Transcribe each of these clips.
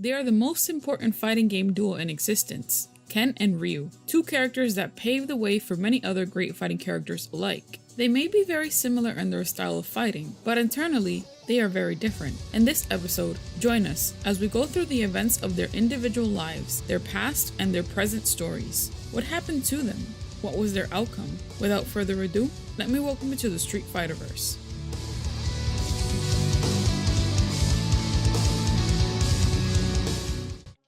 They are the most important fighting game duo in existence, Ken and Ryu, two characters that paved the way for many other great fighting characters alike. They may be very similar in their style of fighting, but internally, they are very different. In this episode, join us as we go through the events of their individual lives, their past and their present stories. What happened to them? What was their outcome? Without further ado, let me welcome you to the Street Fighterverse.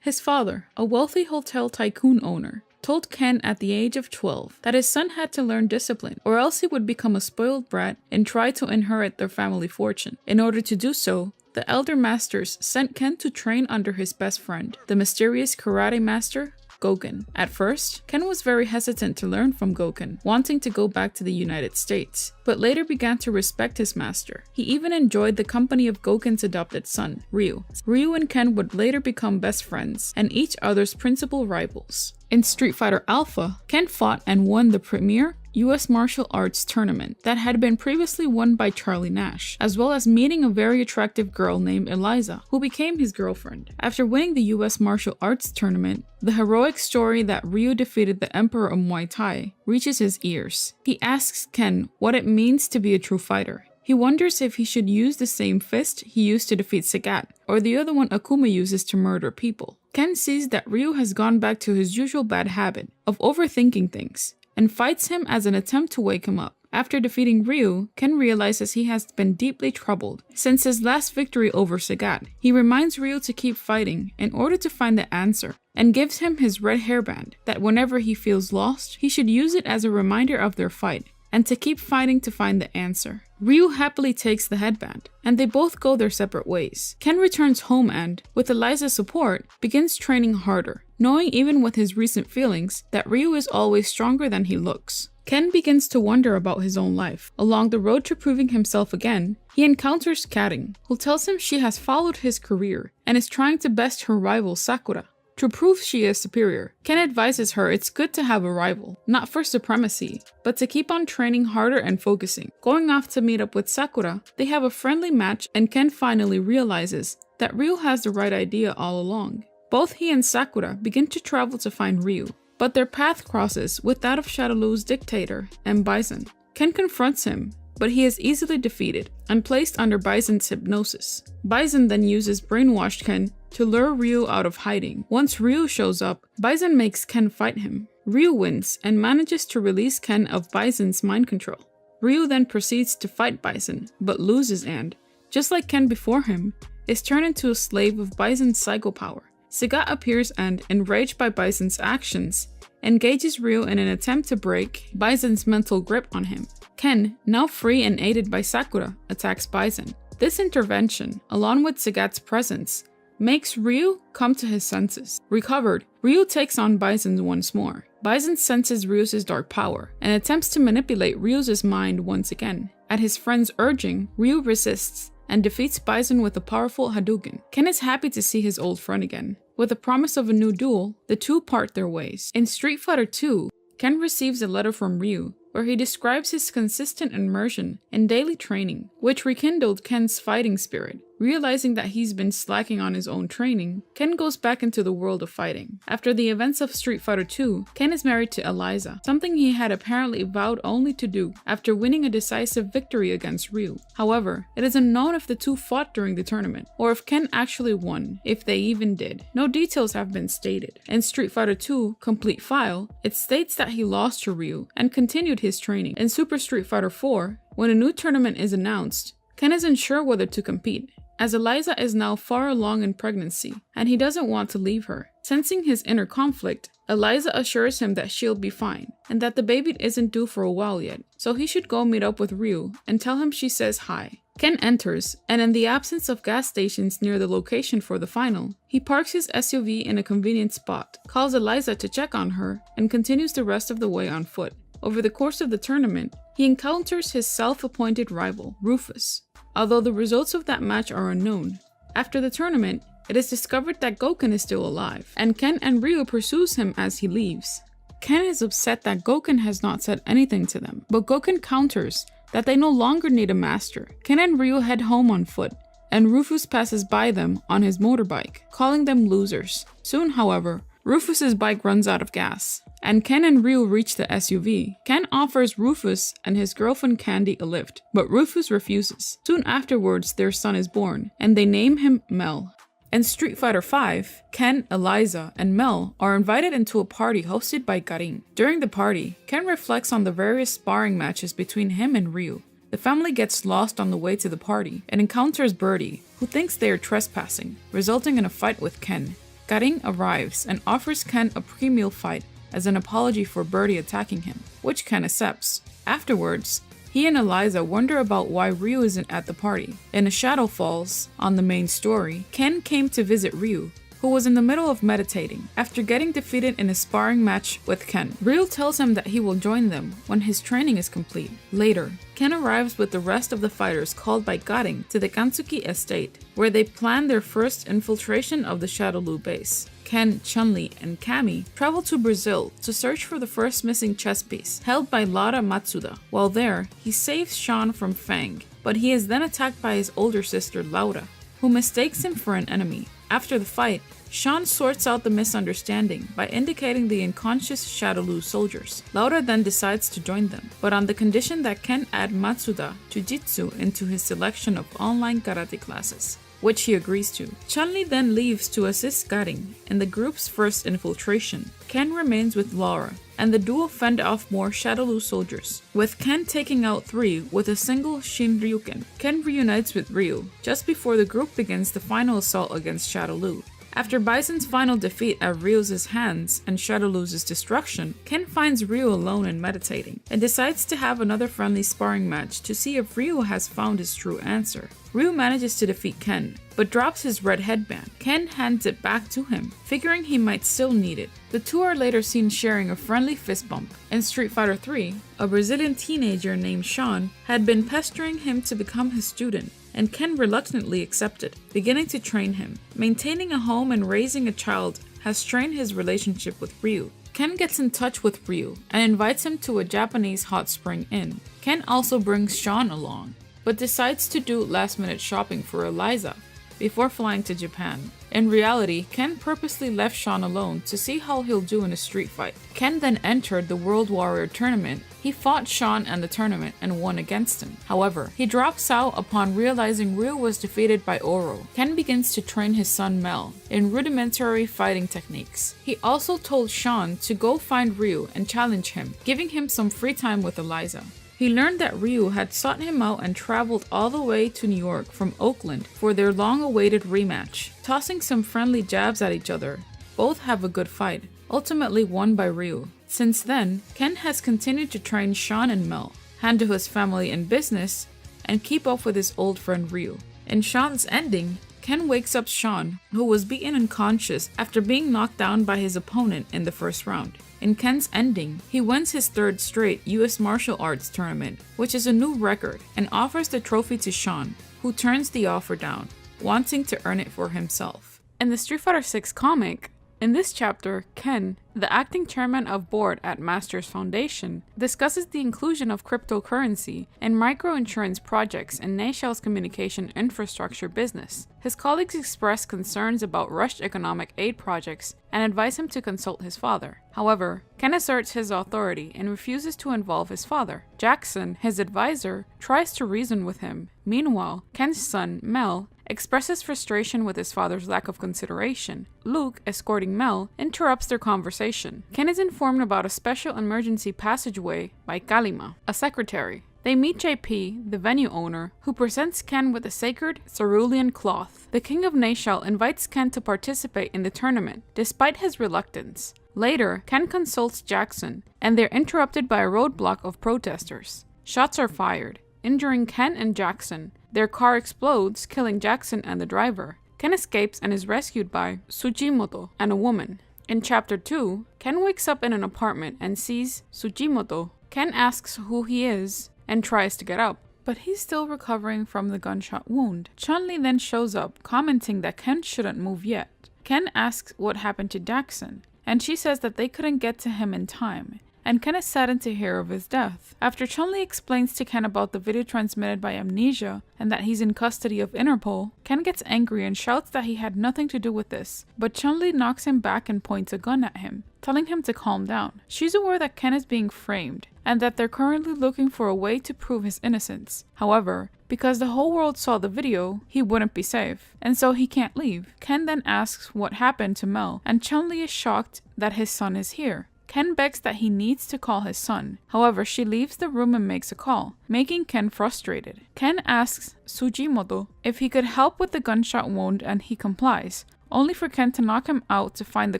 His father, a wealthy hotel tycoon owner, told Ken at the age of 12 that his son had to learn discipline or else he would become a spoiled brat and try to inherit their family fortune. In order to do so, the elder masters sent Ken to train under his best friend, the mysterious karate master, Gouken. At first, Ken was very hesitant to learn from Gouken, wanting to go back to the United States, but later began to respect his master. He even enjoyed the company of Gouken's adopted son, Ryu. Ryu and Ken would later become best friends and each other's principal rivals. In Street Fighter Alpha, Ken fought and won the premier US martial arts tournament that had been previously won by Charlie Nash, as well as meeting a very attractive girl named Eliza, who became his girlfriend. After winning the US martial arts tournament, the heroic story that Ryu defeated the Emperor of Muay Thai reaches his ears. He asks Ken what it means to be a true fighter. He wonders if he should use the same fist he used to defeat Sagat, or the other one Akuma uses to murder people. Ken sees that Ryu has gone back to his usual bad habit of overthinking things, and fights him as an attempt to wake him up. After defeating Ryu, Ken realizes he has been deeply troubled since his last victory over Sagat. He reminds Ryu to keep fighting in order to find the answer, and gives him his red hairband that whenever he feels lost, he should use it as a reminder of their fight, and to keep fighting to find the answer. Ryu happily takes the headband, and they both go their separate ways. Ken returns home and, with Eliza's support, begins training harder, knowing even with his recent feelings that Ryu is always stronger than he looks. Ken begins to wonder about his own life. Along the road to proving himself again, he encounters Karin, who tells him she has followed his career and is trying to best her rival Sakura. To prove she is superior, Ken advises her it's good to have a rival, not for supremacy, but to keep on training harder and focusing. Going off to meet up with Sakura, they have a friendly match and Ken finally realizes that Ryu has the right idea all along. Both he and Sakura begin to travel to find Ryu, but their path crosses with that of Shadowloo's dictator, M. Bison. Ken confronts him, but he is easily defeated and placed under Bison's hypnosis. Bison then uses brainwashed Ken to lure Ryu out of hiding. Once Ryu shows up, Bison makes Ken fight him. Ryu wins and manages to release Ken of Bison's mind control. Ryu then proceeds to fight Bison, but loses and, just like Ken before him, is turned into a slave of Bison's psycho power. Sagat appears and, enraged by Bison's actions, engages Ryu in an attempt to break Bison's mental grip on him. Ken, now free and aided by Sakura, attacks Bison. This intervention, along with Sagat's presence, makes Ryu come to his senses. Recovered, Ryu takes on Bison once more. Bison senses Ryu's dark power and attempts to manipulate Ryu's mind once again. At his friend's urging, Ryu resists and defeats Bison with a powerful Hadouken. Ken is happy to see his old friend again. With the promise of a new duel, the two part their ways. In Street Fighter II, Ken receives a letter from Ryu where he describes his consistent immersion in daily training, which rekindled Ken's fighting spirit. Realizing that he's been slacking on his own training, Ken goes back into the world of fighting. After the events of Street Fighter II, Ken is married to Eliza, something he had apparently vowed only to do after winning a decisive victory against Ryu. However, it is unknown if the two fought during the tournament, or if Ken actually won, if they even did. No details have been stated. In Street Fighter II Complete File, it states that he lost to Ryu and continued his training. In Super Street Fighter IV, when a new tournament is announced, Ken isn't sure whether to compete, as Eliza is now far along in pregnancy, and he doesn't want to leave her. Sensing his inner conflict, Eliza assures him that she'll be fine, and that the baby isn't due for a while yet, so he should go meet up with Ryu and tell him she says hi. Ken enters, and in the absence of gas stations near the location for the final, he parks his SUV in a convenient spot, calls Eliza to check on her, and continues the rest of the way on foot. Over the course of the tournament, he encounters his self-appointed rival, Rufus, although the results of that match are unknown. After the tournament, it is discovered that Gouken is still alive, and Ken and Ryu pursues him as he leaves. Ken is upset that Gouken has not said anything to them, but Gouken counters that they no longer need a master. Ken and Ryu head home on foot, and Rufus passes by them on his motorbike, calling them losers. Soon, however, Rufus's bike runs out of gas, and Ken and Ryu reach the SUV. Ken offers Rufus and his girlfriend Candy a lift, but Rufus refuses. Soon afterwards, their son is born, and they name him Mel. In Street Fighter V, Ken, Eliza, and Mel are invited into a party hosted by Karin. During the party, Ken reflects on the various sparring matches between him and Ryu. The family gets lost on the way to the party and encounters Birdie, who thinks they are trespassing, resulting in a fight with Ken. Karin arrives and offers Ken a pre-meal fight as an apology for Birdie attacking him, which Ken accepts. Afterwards, he and Eliza wonder about why Ryu isn't at the party. In A Shadow Falls, on the main story, Ken came to visit Ryu, who was in the middle of meditating, after getting defeated in a sparring match with Ken. Ryu tells him that he will join them when his training is complete. Later, Ken arrives with the rest of the fighters called by Karin to the Kansuki estate, where they plan their first infiltration of the Shadowloo base. Ken, Chun-Li, and Cammy travel to Brazil to search for the first missing chess piece, held by Lara Matsuda. While there, he saves Sean from Fang, but he is then attacked by his older sister Laura, who mistakes him for an enemy. After the fight, Sean sorts out the misunderstanding by indicating the unconscious Shadowloo soldiers. Laura then decides to join them, but on the condition that Ken add Matsuda Jujitsu into his selection of online karate classes, which he agrees to. Chun-Li then leaves to assist Karin in the group's first infiltration. Ken remains with Laura, and the duo fend off more Shadowloo soldiers, with Ken taking out 3 with a single Shinryuken. Ken reunites with Ryu just before the group begins the final assault against Shadowloo. After Bison's final defeat at Ryu's hands and Shadowloo's destruction, Ken finds Ryu alone and meditating, and decides to have another friendly sparring match to see if Ryu has found his true answer. Ryu manages to defeat Ken, but drops his red headband. Ken hands it back to him, figuring he might still need it. The two are later seen sharing a friendly fist bump. In Street Fighter III, a Brazilian teenager named Sean had been pestering him to become his student, and Ken reluctantly accepted, beginning to train him. Maintaining a home and raising a child has strained his relationship with Ryu. Ken gets in touch with Ryu and invites him to a Japanese hot spring inn. Ken also brings Sean along, but decides to do last-minute shopping for Eliza before flying to Japan. In reality, Ken purposely left Sean alone to see how he'll do in a street fight. Ken then entered the World Warrior tournament. He fought Sean in the tournament and won against him. However, he drops out upon realizing Ryu was defeated by Oro. Ken begins to train his son Mel in rudimentary fighting techniques. He also told Sean to go find Ryu and challenge him, giving him some free time with Eliza. He learned that Ryu had sought him out and traveled all the way to New York from Oakland for their long-awaited rematch. Tossing some friendly jabs at each other, both have a good fight, ultimately won by Ryu. Since then, Ken has continued to train Sean and Mel, handle his family and business, and keep up with his old friend Ryu. In Sean's ending, Ken wakes up Sean, who was beaten unconscious after being knocked down by his opponent in the first round. In Ken's ending, he wins his 3rd straight US Martial Arts tournament, which is a new record, and offers the trophy to Sean, who turns the offer down, wanting to earn it for himself. In the Street Fighter VI comic, in this chapter, Ken, the acting chairman of board at Masters Foundation, discusses the inclusion of cryptocurrency and microinsurance projects in Neishao's communication infrastructure business. His colleagues express concerns about rushed economic aid projects and advise him to consult his father. However, Ken asserts his authority and refuses to involve his father. Jackson, his advisor, tries to reason with him. Meanwhile, Ken's son, Mel, expresses frustration with his father's lack of consideration. Luke, escorting Mel, interrupts their conversation. Ken is informed about a special emergency passageway by Kalima, a secretary. They meet JP, the venue owner, who presents Ken with a sacred cerulean cloth. The King of Neishao invites Ken to participate in the tournament, despite his reluctance. Later, Ken consults Jackson, and they're interrupted by a roadblock of protesters. Shots are fired, injuring Ken and Jackson. Their car explodes, killing Jackson and the driver. Ken escapes and is rescued by Tsujimoto and a woman. In Chapter 2, Ken wakes up in an apartment and sees Tsujimoto. Ken asks who he is and tries to get up, but he's still recovering from the gunshot wound. Chun-Li then shows up, commenting that Ken shouldn't move yet. Ken asks what happened to Jackson, and she says that they couldn't get to him in time, and Ken is saddened to hear of his death. After Chun-Li explains to Ken about the video transmitted by Amnesia and that he's in custody of Interpol, Ken gets angry and shouts that he had nothing to do with this, but Chun-Li knocks him back and points a gun at him, telling him to calm down. She's aware that Ken is being framed and that they're currently looking for a way to prove his innocence. However, because the whole world saw the video, he wouldn't be safe, and so he can't leave. Ken then asks what happened to Mel, and Chun-Li is shocked that his son is here. Ken begs that he needs to call his son. However, she leaves the room and makes a call, making Ken frustrated. Ken asks Sujimoto if he could help with the gunshot wound and he complies, only for Ken to knock him out to find the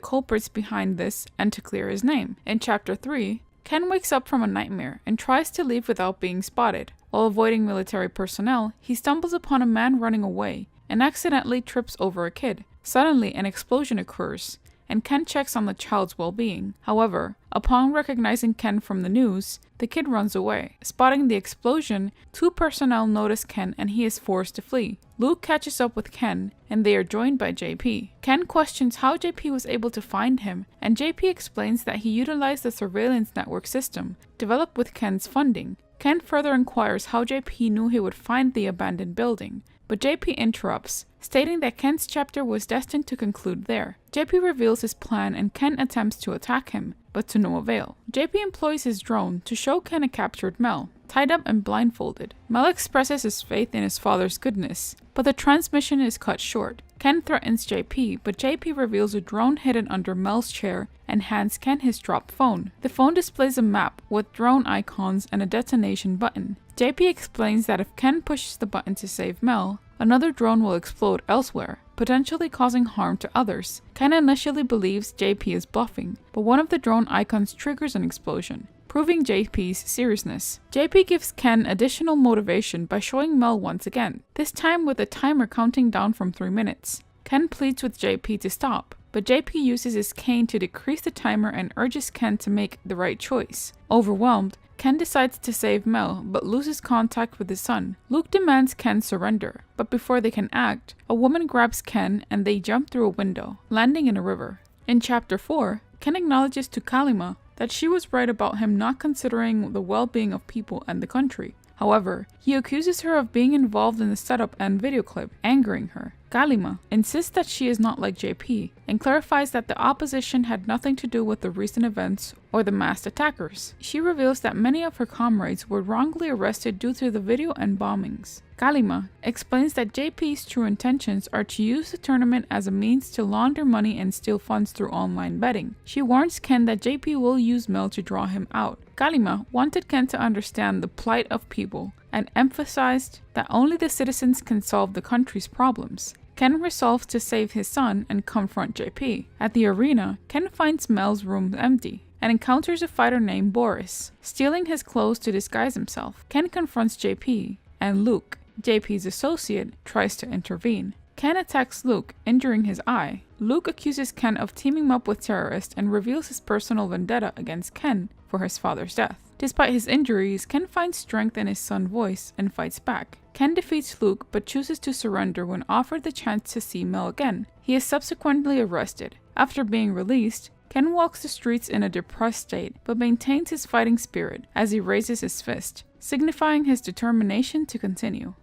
culprits behind this and to clear his name. In Chapter 3, Ken wakes up from a nightmare and tries to leave without being spotted. While avoiding military personnel, he stumbles upon a man running away and accidentally trips over a kid. Suddenly, an explosion occurs, and Ken checks on the child's well-being. However, upon recognizing Ken from the news, the kid runs away. Spotting the explosion, 2 personnel notice Ken and he is forced to flee. Luke catches up with Ken and they are joined by JP. Ken questions how JP was able to find him, and JP explains that he utilized the surveillance network system developed with Ken's funding. Ken further inquires how JP knew he would find the abandoned building, but JP interrupts, stating that Ken's chapter was destined to conclude there. JP reveals his plan and Ken attempts to attack him, but to no avail. JP employs his drone to show Ken a captured Mel, tied up and blindfolded. Mel expresses his faith in his father's goodness, but the transmission is cut short. Ken threatens JP, but JP reveals a drone hidden under Mel's chair and hands Ken his dropped phone. The phone displays a map with drone icons and a detonation button. JP explains that if Ken pushes the button to save Mel, another drone will explode elsewhere, potentially causing harm to others. Ken initially believes JP is bluffing, but one of the drone icons triggers an explosion, proving JP's seriousness. JP gives Ken additional motivation by showing Mel once again, this time with a timer counting down from 3 minutes. Ken pleads with JP to stop, but JP uses his cane to decrease the timer and urges Ken to make the right choice. Overwhelmed, Ken decides to save Mel, but loses contact with his son. Luke demands Ken surrender, but before they can act, a woman grabs Ken and they jump through a window, landing in a river. In Chapter 4, Ken acknowledges to Kalima that she was right about him not considering the well-being of people and the country. However, he accuses her of being involved in the setup and video clip, angering her. Kalima insists that she is not like JP, and clarifies that the opposition had nothing to do with the recent events or the masked attackers. She reveals that many of her comrades were wrongly arrested due to the video and bombings. Kalima explains that JP's true intentions are to use the tournament as a means to launder money and steal funds through online betting. She warns Ken that JP will use Mel to draw him out. Kalima wanted Ken to understand the plight of people and emphasized that only the citizens can solve the country's problems. Ken resolves to save his son and confront JP. At the arena, Ken finds Mel's room empty and encounters a fighter named Boris. Stealing his clothes to disguise himself, Ken confronts JP, and Luke, JP's associate, tries to intervene. Ken attacks Luke, injuring his eye. Luke accuses Ken of teaming up with terrorists and reveals his personal vendetta against Ken for his father's death. Despite his injuries, Ken finds strength in his son's voice and fights back. Ken defeats Luke but chooses to surrender when offered the chance to see Mel again. He is subsequently arrested. After being released, Ken walks the streets in a depressed state but maintains his fighting spirit as he raises his fist, signifying his determination to continue.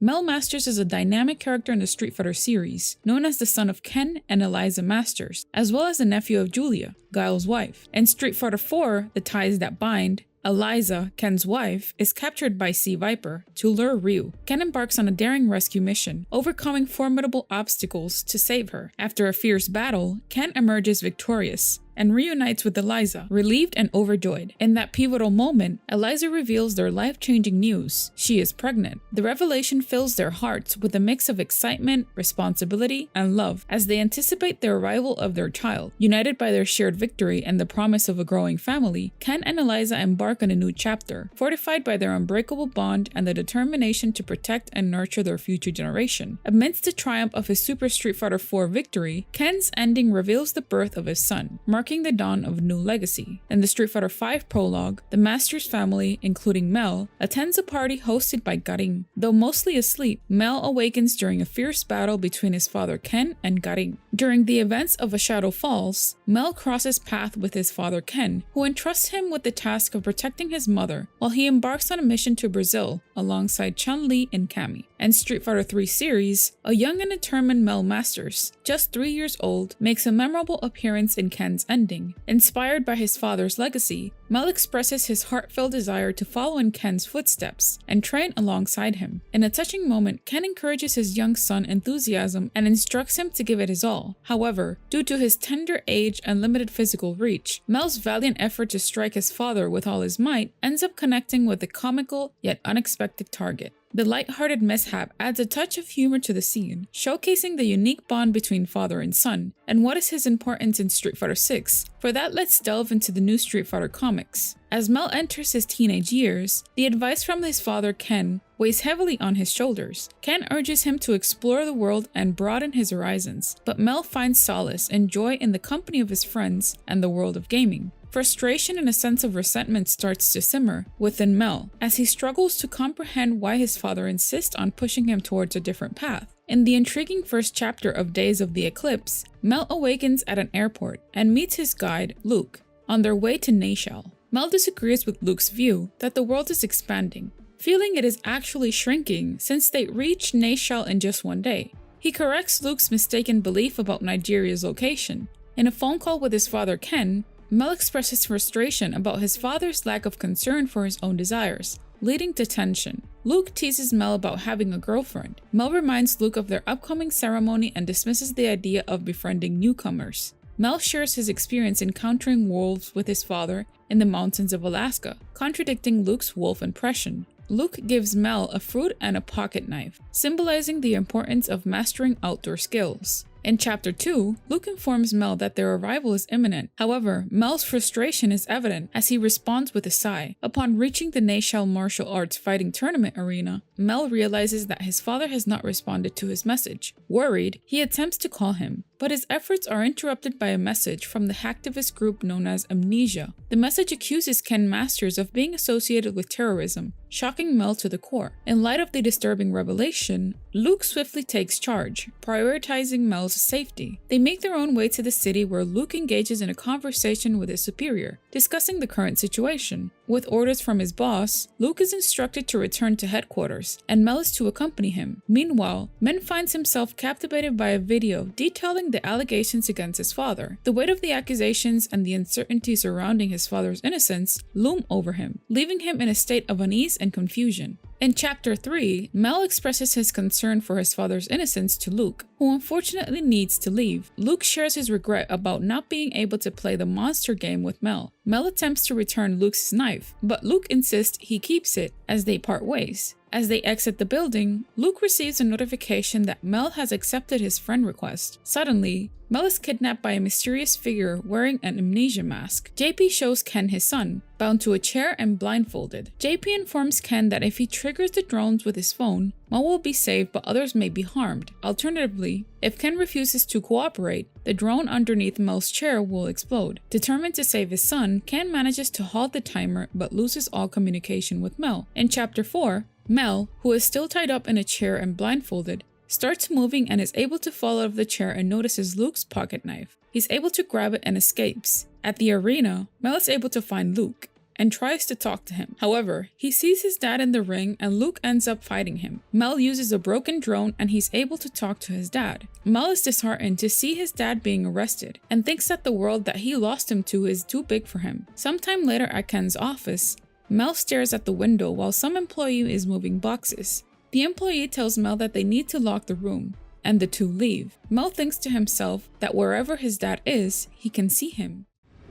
Mel Masters is a dynamic character in the Street Fighter series, known as the son of Ken and Eliza Masters, as well as the nephew of Julia, Guile's wife. In Street Fighter IV, The Ties That Bind, Eliza, Ken's wife, is captured by Sea Viper to lure Ryu. Ken embarks on a daring rescue mission, overcoming formidable obstacles to save her. After a fierce battle, Ken emerges victorious and reunites with Eliza, relieved and overjoyed. In that pivotal moment, Eliza reveals their life-changing news. She is pregnant. The revelation fills their hearts with a mix of excitement, responsibility, and love as they anticipate the arrival of their child. United by their shared victory and the promise of a growing family, Ken and Eliza embark on a new chapter, fortified by their unbreakable bond and the determination to protect and nurture their future generation. Amidst the triumph of his Super Street Fighter IV victory, Ken's ending reveals the birth of his son, marking marking the dawn of a new legacy. In the Street Fighter V prologue, the Master's family, including Mel, attends a party hosted by Garin. Though mostly asleep, Mel awakens during a fierce battle between his father Ken and Garin. During the events of A Shadow Falls, Mel crosses paths with his father Ken, who entrusts him with the task of protecting his mother while he embarks on a mission to Brazil alongside Chun-Li and Cammy. And Street Fighter III series, a young and determined Mel Masters, just 3 years old, makes a memorable appearance in Ken's ending. Inspired by his father's legacy, Mel expresses his heartfelt desire to follow in Ken's footsteps and train alongside him. In a touching moment, Ken encourages his young son enthusiasm and instructs him to give it his all. However, due to his tender age and limited physical reach, Mel's valiant effort to strike his father with all his might ends up connecting with a comical yet unexpected target. The light-hearted mishap adds a touch of humor to the scene, showcasing the unique bond between father and son, and what is his importance in Street Fighter VI. For that, let's delve into the new Street Fighter comics. As Mel enters his teenage years, the advice from his father Ken weighs heavily on his shoulders. Ken urges him to explore the world and broaden his horizons, but Mel finds solace and joy in the company of his friends and the world of gaming. Frustration and a sense of resentment starts to simmer within Mel as he struggles to comprehend why his father insists on pushing him towards a different path. In the intriguing first chapter of Days of the Eclipse, Mel awakens at an airport and meets his guide, Luke, on their way to Nashal. Mel disagrees with Luke's view that the world is expanding, feeling it is actually shrinking since they reached Nashal in just one day. He corrects Luke's mistaken belief about Nigeria's location. In a phone call with his father Ken, Mel expresses frustration about his father's lack of concern for his own desires, leading to tension. Luke teases Mel about having a girlfriend. Mel reminds Luke of their upcoming ceremony and dismisses the idea of befriending newcomers. Mel shares his experience encountering wolves with his father in the mountains of Alaska, contradicting Luke's wolf impression. Luke gives Mel a fruit and a pocket knife, symbolizing the importance of mastering outdoor skills. In Chapter 2, Luke informs Mel that their arrival is imminent. However, Mel's frustration is evident as he responds with a sigh. Upon reaching the Nashal martial arts fighting tournament arena, Mel realizes that his father has not responded to his message. Worried, he attempts to call him, but his efforts are interrupted by a message from the hacktivist group known as Amnesia. The message accuses Ken Masters of being associated with terrorism, shocking Mel to the core. In light of the disturbing revelation, Luke swiftly takes charge, prioritizing Mel's safety. They make their own way to the city where Luke engages in a conversation with his superior, discussing the current situation. With orders from his boss, Luke is instructed to return to headquarters, and Mel is to accompany him. Meanwhile, Men finds himself captivated by a video detailing the allegations against his father. The weight of the accusations and the uncertainty surrounding his father's innocence loom over him, leaving him in a state of unease and confusion. In Chapter 3, Mel expresses his concern for his father's innocence to Luke, who unfortunately needs to leave. Luke shares his regret about not being able to play the monster game with Mel. Mel attempts to return Luke's knife, but Luke insists he keeps it as they part ways. As they exit the building, Luke receives a notification that Mel has accepted his friend request. Suddenly, Mel is kidnapped by a mysterious figure wearing an amnesia mask. JP shows Ken his son, bound to a chair and blindfolded. JP informs Ken that if he triggers the drones with his phone, Mel will be saved but others may be harmed. Alternatively, if Ken refuses to cooperate, the drone underneath Mel's chair will explode. Determined to save his son, Ken manages to halt the timer but loses all communication with Mel. In Chapter 4, Mel, who is still tied up in a chair and blindfolded, starts moving and is able to fall out of the chair and notices Luke's pocket knife. He's able to grab it and escapes. At the arena, Mel is able to find Luke and tries to talk to him. However, he sees his dad in the ring and Luke ends up fighting him. Mel uses a broken drone and he's able to talk to his dad. Mel is disheartened to see his dad being arrested and thinks that the world that he lost him to is too big for him. Sometime later at Ken's office, Mel stares at the window while some employee is moving boxes. The employee tells Mel that they need to lock the room, and the two leave. Mel thinks to himself that wherever his dad is, he can see him.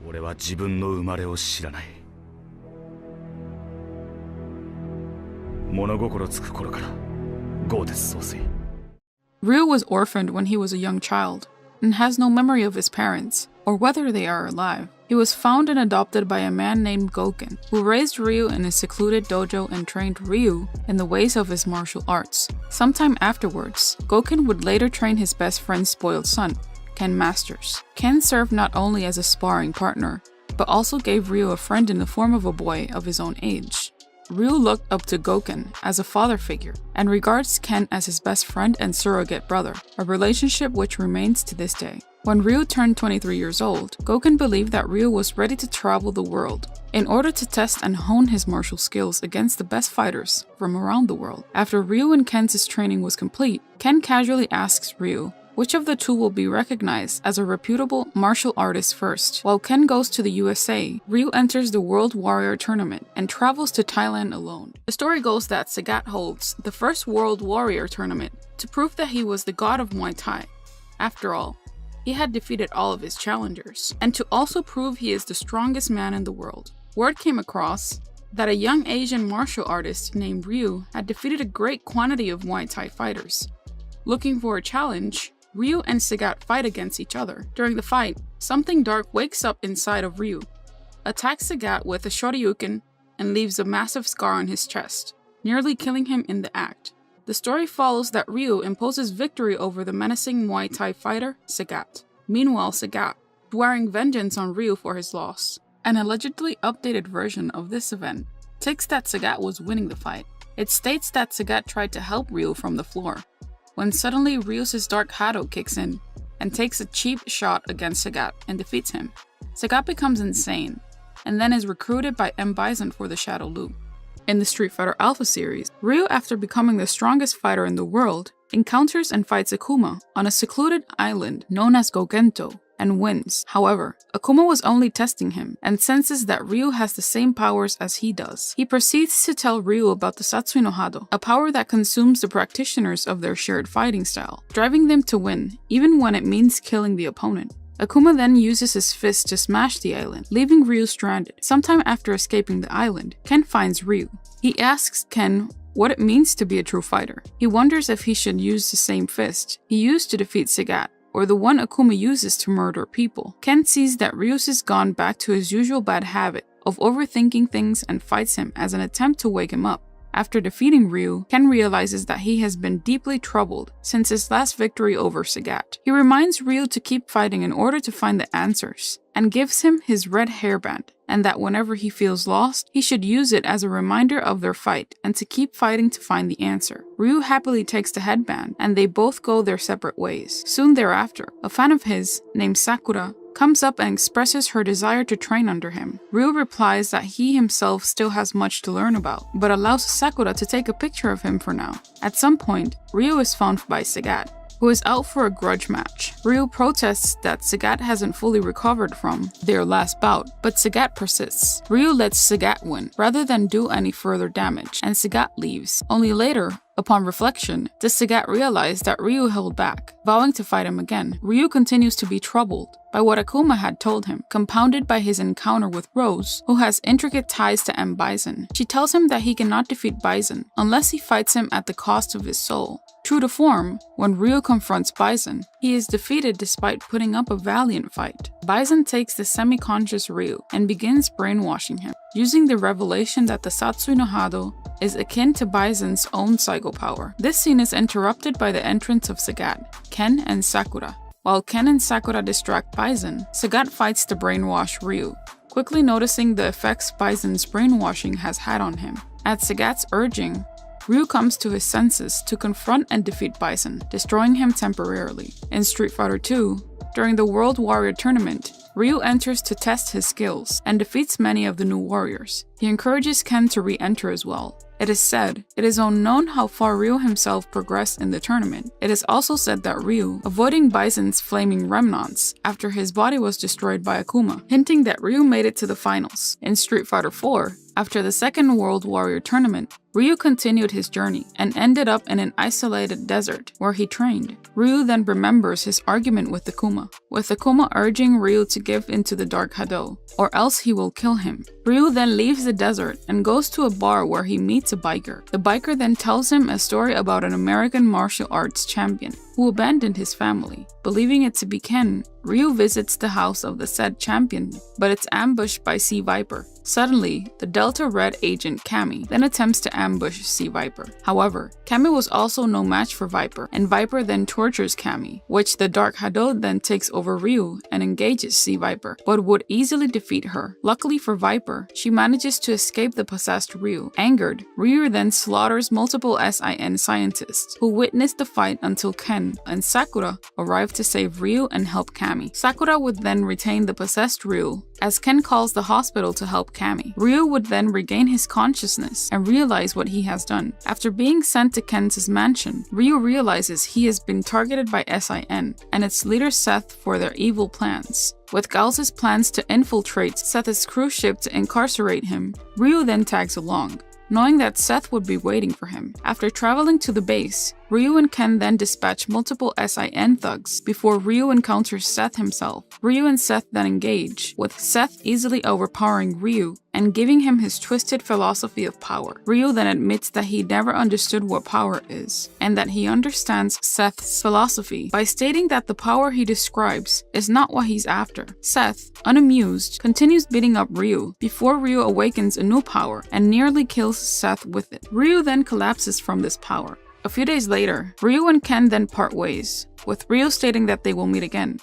俺は自分の生まれを知らない。物心つく頃から豪鉄総帥。 Ryu was orphaned when he was a young child, and has no memory of his parents, or whether they are alive. He was found and adopted by a man named Goken, who raised Ryu in his secluded dojo and trained Ryu in the ways of his martial arts. Sometime afterwards, Goken would later train his best friend's spoiled son, Ken Masters. Ken served not only as a sparring partner, but also gave Ryu a friend in the form of a boy of his own age. Ryu looked up to Goken as a father figure and regards Ken as his best friend and surrogate brother, a relationship which remains to this day. When Ryu turned 23 years old, Goken believed that Ryu was ready to travel the world in order to test and hone his martial skills against the best fighters from around the world. After Ryu and Ken's training was complete, Ken casually asks Ryu which of the two will be recognized as a reputable martial artist first. While Ken goes to the USA, Ryu enters the World Warrior Tournament and travels to Thailand alone. The story goes that Sagat holds the first World Warrior Tournament to prove that he was the god of Muay Thai. After all, he had defeated all of his challengers, and to also prove he is the strongest man in the world. Word came across that a young Asian martial artist named Ryu had defeated a great quantity of Muay Thai fighters. Looking for a challenge, Ryu and Sagat fight against each other. During the fight, something dark wakes up inside of Ryu, attacks Sagat with a shoryuken, and leaves a massive scar on his chest, nearly killing him in the act. The story follows that Ryu imposes victory over the menacing Muay Thai fighter, Sagat. Meanwhile, Sagat, swearing vengeance on Ryu for his loss. An allegedly updated version of this event takes that Sagat was winning the fight. It states that Sagat tried to help Ryu from the floor, when suddenly Ryu's Dark Hado kicks in and takes a cheap shot against Sagat and defeats him. Sagat becomes insane, and then is recruited by M. Bison for the Shadow Loop. In the Street Fighter Alpha series, Ryu, after becoming the strongest fighter in the world, encounters and fights Akuma on a secluded island known as Gogento, and wins. However, Akuma was only testing him and senses that Ryu has the same powers as he does. He proceeds to tell Ryu about the Satsui no Hado, a power that consumes the practitioners of their shared fighting style, driving them to win, even when it means killing the opponent. Akuma then uses his fist to smash the island, leaving Ryu stranded. Sometime after escaping the island, Ken finds Ryu. He asks Ken what it means to be a true fighter. He wonders if he should use the same fist he used to defeat Sagat, or the one Akuma uses to murder people. Ken sees that Ryu's has gone back to his usual bad habit of overthinking things and fights him as an attempt to wake him up. After defeating Ryu, Ken realizes that he has been deeply troubled since his last victory over Sagat. He reminds Ryu to keep fighting in order to find the answers, and gives him his red hairband, and that whenever he feels lost, he should use it as a reminder of their fight and to keep fighting to find the answer. Ryu happily takes the headband, and they both go their separate ways. Soon thereafter, a fan of his, named Sakura, comes up and expresses her desire to train under him. Ryu replies that he himself still has much to learn about, but allows Sakura to take a picture of him for now. At some point, Ryu is found by Sagat, who is out for a grudge match. Ryu protests that Sagat hasn't fully recovered from their last bout, but Sagat persists. Ryu lets Sagat win, rather than do any further damage, and Sagat leaves. Only later, upon reflection, does Sagat realize that Ryu held back, vowing to fight him again. Ryu continues to be troubled by what Akuma had told him, compounded by his encounter with Rose, who has intricate ties to M. Bison. She tells him that he cannot defeat Bison unless he fights him at the cost of his soul. True to form, when Ryu confronts Bison, he is defeated despite putting up a valiant fight. Bison takes the semi-conscious Ryu and begins brainwashing him, using the revelation that the Satsui no Hado is akin to Bison's own psycho power. This scene is interrupted by the entrance of Sagat, Ken, and Sakura. While Ken and Sakura distract Bison, Sagat fights to brainwash Ryu, quickly noticing the effects Bison's brainwashing has had on him. At Sagat's urging, Ryu comes to his senses to confront and defeat Bison, destroying him temporarily. In Street Fighter II, during the World Warrior Tournament, Ryu enters to test his skills and defeats many of the new warriors. He encourages Ken to re-enter as well. It is said, it is unknown how far Ryu himself progressed in the tournament. It is also said that Ryu, avoiding Bison's flaming remnants after his body was destroyed by Akuma, hinting that Ryu made it to the finals. In Street Fighter IV, after the second World Warrior Tournament, Ryu continued his journey and ended up in an isolated desert where he trained. Ryu then remembers his argument with Akuma, with Akuma urging Ryu to give into the Dark Hado, or else he will kill him. Ryu then leaves the desert and goes to a bar where he meets a biker. The biker then tells him a story about an American martial arts champion who abandoned his family. Believing it to be Ken, Ryu visits the house of the said champion, but it's ambushed by Sea Viper. Suddenly, the Delta Red agent Cammy then attempts to ambush Sea Viper. However, Kami was also no match for Viper, and Viper then tortures Kami, which the Dark Hado then takes over Ryu and engages Sea Viper, but would easily defeat her. Luckily for Viper, she manages to escape the possessed Ryu. Angered, Ryu then slaughters multiple SIN scientists, who witness the fight until Ken and Sakura arrive to save Ryu and help Kami. Sakura would then retain the possessed Ryu, as Ken calls the hospital to help Kami. Ryu would then regain his consciousness and realize what he has done. After being sent to Ken's mansion, Ryu realizes he has been targeted by SIN and its leader Seth for their evil plans. With Gals' plans to infiltrate Seth's cruise ship to incarcerate him, Ryu then tags along, knowing that Seth would be waiting for him. After traveling to the base, Ryu and Ken then dispatch multiple SIN thugs before Ryu encounters Seth himself. Ryu and Seth then engage, with Seth easily overpowering Ryu and giving him his twisted philosophy of power. Ryu then admits that he never understood what power is, and that he understands Seth's philosophy by stating that the power he describes is not what he's after. Seth, unamused, continues beating up Ryu before Ryu awakens a new power and nearly kills Seth with it. Ryu then collapses from this power. A few days later, Ryu and Ken then part ways, with Ryu stating that they will meet again.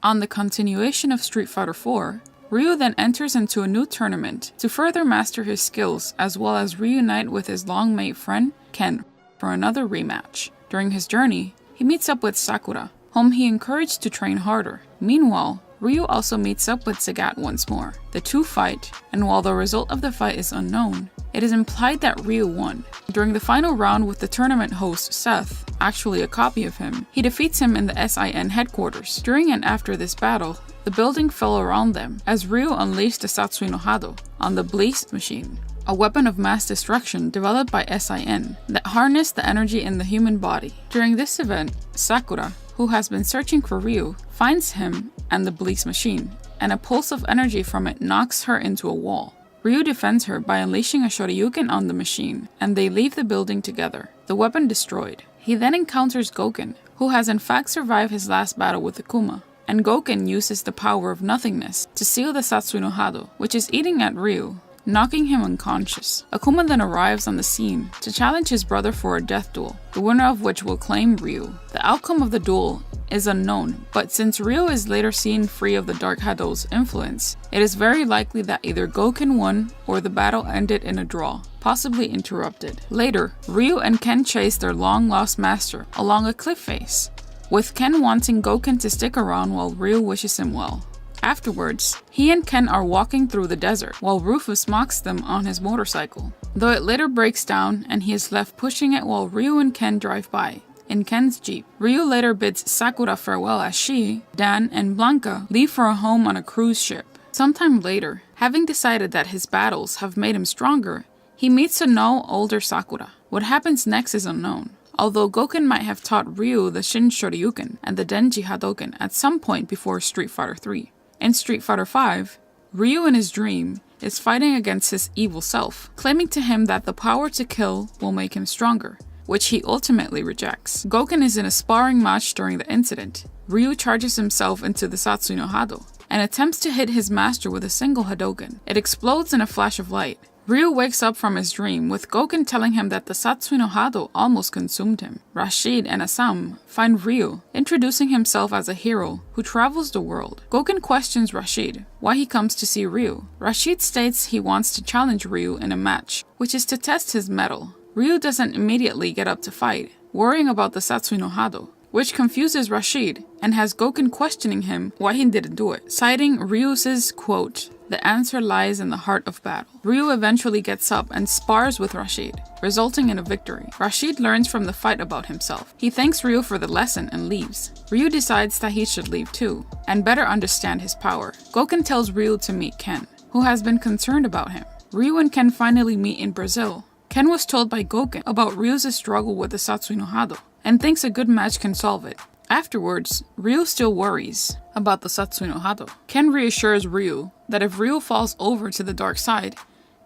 On the continuation of Street Fighter IV, Ryu then enters into a new tournament to further master his skills as well as reunite with his long-mate friend, Ken, for another rematch. During his journey, he meets up with Sakura, whom he encouraged to train harder. Meanwhile, Ryu also meets up with Sagat once more. The two fight, and while the result of the fight is unknown, it is implied that Ryu won. During the final round with the tournament host Seth, actually a copy of him, he defeats him in the SIN headquarters. During and after this battle, the building fell around them as Ryu unleashed the Satsui no Hado on the Bleast machine, a weapon of mass destruction developed by SIN that harnessed the energy in the human body. During this event, Sakura, who has been searching for Ryu, finds him and the Bleast machine, and a pulse of energy from it knocks her into a wall. Ryu defends her by unleashing a Shoryuken on the machine, and they leave the building together, the weapon destroyed. He then encounters Gouken, who has in fact survived his last battle with Akuma, and Gouken uses the power of nothingness to seal the Satsui no Hado, which is eating at Ryu, knocking him unconscious. Akuma then arrives on the scene to challenge his brother for a death duel, the winner of which will claim Ryu. The outcome of the duel is unknown, but since Ryu is later seen free of the Dark Hado's influence, it is very likely that either Gouken won or the battle ended in a draw, possibly interrupted. Later, Ryu and Ken chase their long-lost master along a cliff face, with Ken wanting Gouken to stick around while Ryu wishes him well. Afterwards, he and Ken are walking through the desert while Rufus mocks them on his motorcycle, though it later breaks down and he is left pushing it while Ryu and Ken drive by in Ken's Jeep. Ryu later bids Sakura farewell as she, Dan, and Blanca leave for a home on a cruise ship. Sometime later, having decided that his battles have made him stronger, he meets a no older Sakura. What happens next is unknown, although Gouken might have taught Ryu the Shin Shoryuken and the Denji Hadoken at some point before Street Fighter III. In Street Fighter V, Ryu in his dream is fighting against his evil self, claiming to him that the power to kill will make him stronger, which he ultimately rejects. Gouken is in a sparring match during the incident. Ryu charges himself into the Satsui no Hado and attempts to hit his master with a single Hadoken. It explodes in a flash of light. Ryu wakes up from his dream with Gouken telling him that the Satsui no Hado almost consumed him. Rashid and Asam find Ryu, introducing himself as a hero who travels the world. Gouken questions Rashid why he comes to see Ryu. Rashid states he wants to challenge Ryu in a match, which is to test his mettle. Ryu doesn't immediately get up to fight, worrying about the Satsui no Hado, which confuses Rashid and has Gouken questioning him why he didn't do it, citing Ryu's quote, "The answer lies in the heart of battle." Ryu eventually gets up and spars with Rashid, resulting in a victory. Rashid learns from the fight about himself. He thanks Ryu for the lesson and leaves. Ryu decides that he should leave too, and better understand his power. Gouken tells Ryu to meet Ken, who has been concerned about him. Ryu and Ken finally meet in Brazil. Ken was told by Gouken about Ryu's struggle with the Satsui no Hado, and thinks a good match can solve it. Afterwards, Ryu still worries about the Satsui no Hado. Ken reassures Ryu that if Ryu falls over to the dark side,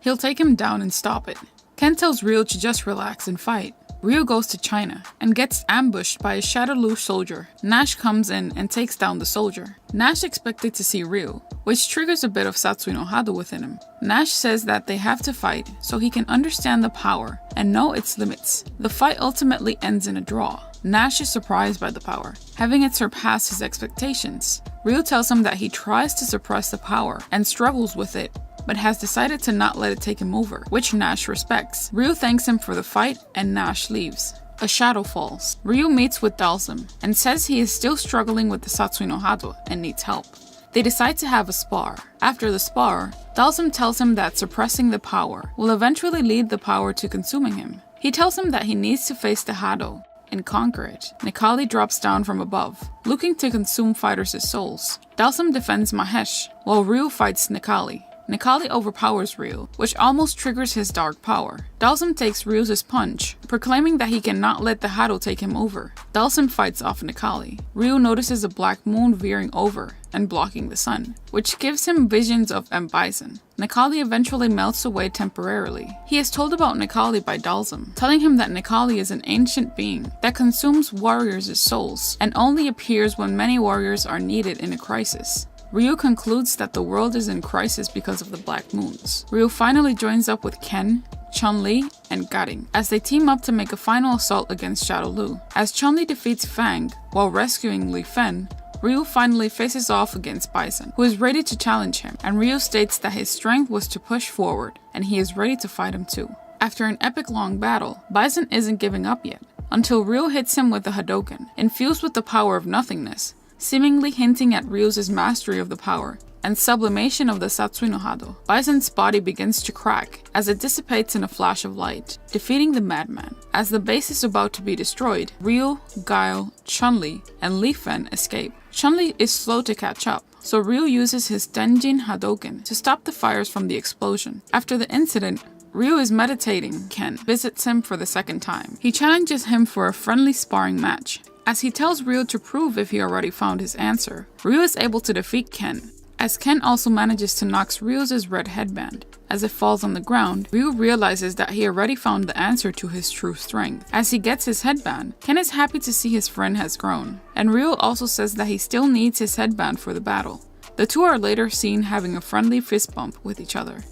he'll take him down and stop it. Ken tells Ryu to just relax and fight, Ryu goes to China and gets ambushed by a Shadow Lu soldier. Nash comes in and takes down the soldier. Nash expected to see Ryu, which triggers a bit of Satsui no Hado within him. Nash says that they have to fight so he can understand the power and know its limits. The fight ultimately ends in a draw. Nash is surprised by the power, having it surpass his expectations. Ryu tells him that he tries to suppress the power and struggles with it, but has decided to not let it take him over, which Nash respects. Ryu thanks him for the fight and Nash leaves. A shadow falls. Ryu meets with Dalsum and says he is still struggling with the Satsui no Hado and needs help. They decide to have a spar. After the spar, Dalsum tells him that suppressing the power will eventually lead the power to consuming him. He tells him that he needs to face the Hado and conquer it. Nekali drops down from above, looking to consume fighters' souls. Dalsum defends Mahesh, while Ryu fights Nekali. Nekali overpowers Ryu, which almost triggers his dark power. Dalsum takes Ryu's punch, proclaiming that he cannot let the Hado take him over. Dalsum fights off Nekali. Ryu notices a black moon veering over and blocking the sun, which gives him visions of M. Bison. Nekali eventually melts away temporarily. He is told about Nekali by Dalsum, telling him that Nekali is an ancient being that consumes warriors' souls and only appears when many warriors are needed in a crisis. Ryu concludes that the world is in crisis because of the black moons. Ryu finally joins up with Ken, Chun-Li, and Garing as they team up to make a final assault against Shadow Lu. As Chun-Li defeats Fang while rescuing Li Fen, Ryu finally faces off against Bison, who is ready to challenge him, and Ryu states that his strength was to push forward, and he is ready to fight him too. After an epic long battle, Bison isn't giving up yet, until Ryu hits him with a Hadoken, infused with the power of nothingness, seemingly hinting at Ryu's mastery of the power and sublimation of the Satsui no Hado. Bison's body begins to crack as it dissipates in a flash of light, defeating the madman. As the base is about to be destroyed, Ryu, Guile, Chun-Li, and Li Fen escape. Chun-Li is slow to catch up, so Ryu uses his Denjin Hadoken to stop the fires from the explosion. After the incident, Ryu is meditating. Ken visits him for the second time. He challenges him for a friendly sparring match. As he tells Ryu to prove if he already found his answer, Ryu is able to defeat Ken, as Ken also manages to knock Ryu's red headband. As it falls on the ground, Ryu realizes that he already found the answer to his true strength. As he gets his headband, Ken is happy to see his friend has grown, and Ryu also says that he still needs his headband for the battle. The two are later seen having a friendly fist bump with each other.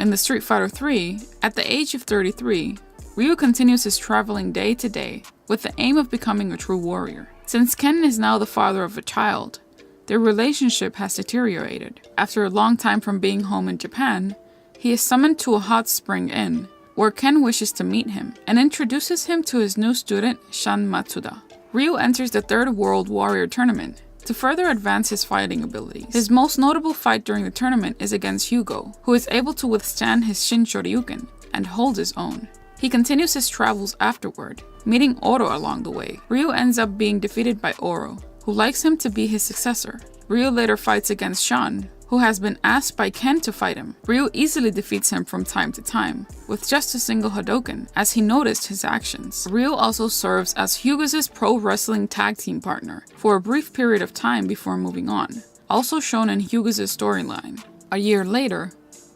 In the Street Fighter III, at the age of 33, Ryu continues his traveling day to day with the aim of becoming a true warrior. Since Ken is now the father of a child, their relationship has deteriorated. After a long time from being home in Japan, he is summoned to a hot spring inn, where Ken wishes to meet him and introduces him to his new student, Shan Matsuda. Ryu enters the Third World Warrior Tournament to further advance his fighting abilities. His most notable fight during the tournament is against Hugo, who is able to withstand his Shin Shoryuken and hold his own. He continues his travels afterward, meeting Oro along the way. Ryu ends up being defeated by Oro, who likes him to be his successor. Ryu later fights against Shan, who has been asked by Ken to fight him. Ryu easily defeats him from time to time, with just a single Hadoken, as he noticed his actions. Ryu also serves as Hugo's pro wrestling tag team partner for a brief period of time before moving on, also shown in Hugo's storyline. A year later,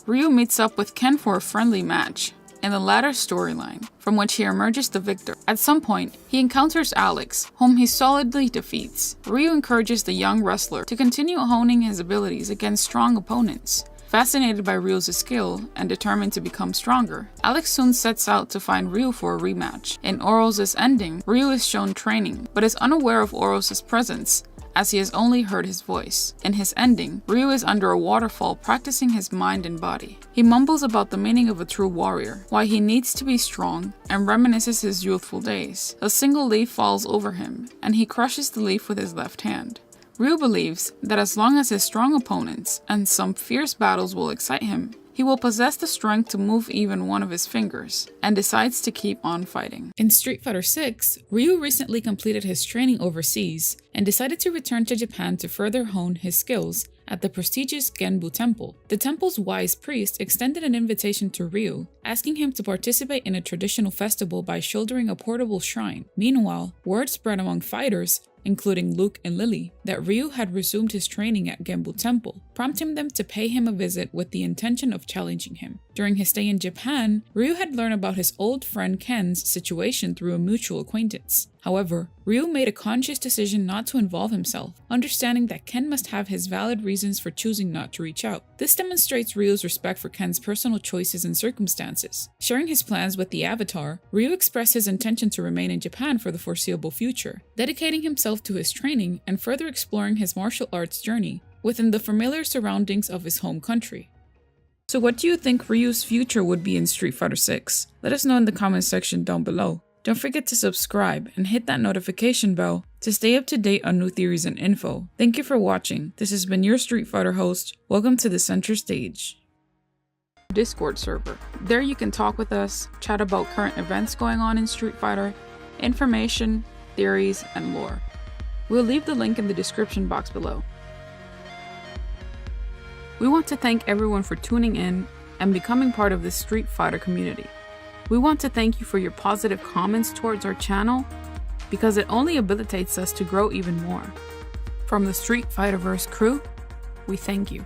Ryu meets up with Ken for a friendly match in the latter's storyline, from which he emerges the victor. At some point, he encounters Alex, whom he solidly defeats. Ryu encourages the young wrestler to continue honing his abilities against strong opponents. Fascinated by Ryu's skill and determined to become stronger, Alex soon sets out to find Ryu for a rematch. In Oro's ending, Ryu is shown training, but is unaware of Oro's presence, as he has only heard his voice. In his ending, Ryu is under a waterfall practicing his mind and body. He mumbles about the meaning of a true warrior, why he needs to be strong, and reminisces his youthful days. A single leaf falls over him, and he crushes the leaf with his left hand. Ryu believes that as long as his strong opponents and some fierce battles will excite him, he will possess the strength to move even one of his fingers, and decides to keep on fighting. In Street Fighter VI, Ryu recently completed his training overseas and decided to return to Japan to further hone his skills at the prestigious Genbu Temple. The temple's wise priest extended an invitation to Ryu, asking him to participate in a traditional festival by shouldering a portable shrine. Meanwhile, word spread among fighters, including Luke and Lily, that Ryu had resumed his training at Genbu Temple, prompting them to pay him a visit with the intention of challenging him. During his stay in Japan, Ryu had learned about his old friend Ken's situation through a mutual acquaintance. However, Ryu made a conscious decision not to involve himself, understanding that Ken must have his valid reasons for choosing not to reach out. This demonstrates Ryu's respect for Ken's personal choices and circumstances. Sharing his plans with the Avatar, Ryu expressed his intention to remain in Japan for the foreseeable future, dedicating himself to his training and further exploring his martial arts journey within the familiar surroundings of his home country. So what do you think Ryu's future would be in Street Fighter 6? Let us know in the comment section down below. Don't forget to subscribe and hit that notification bell to stay up to date on new theories and info. Thank you for watching. This has been your Street Fighter host. Welcome to the center stage. Discord server. There you can talk with us, chat about current events going on in Street Fighter, information, theories, and lore. We'll leave the link in the description box below. We want to thank everyone for tuning in and becoming part of this Street Fighter community. We want to thank you for your positive comments towards our channel because it only habilitates us to grow even more. From the Street Fighterverse crew, we thank you.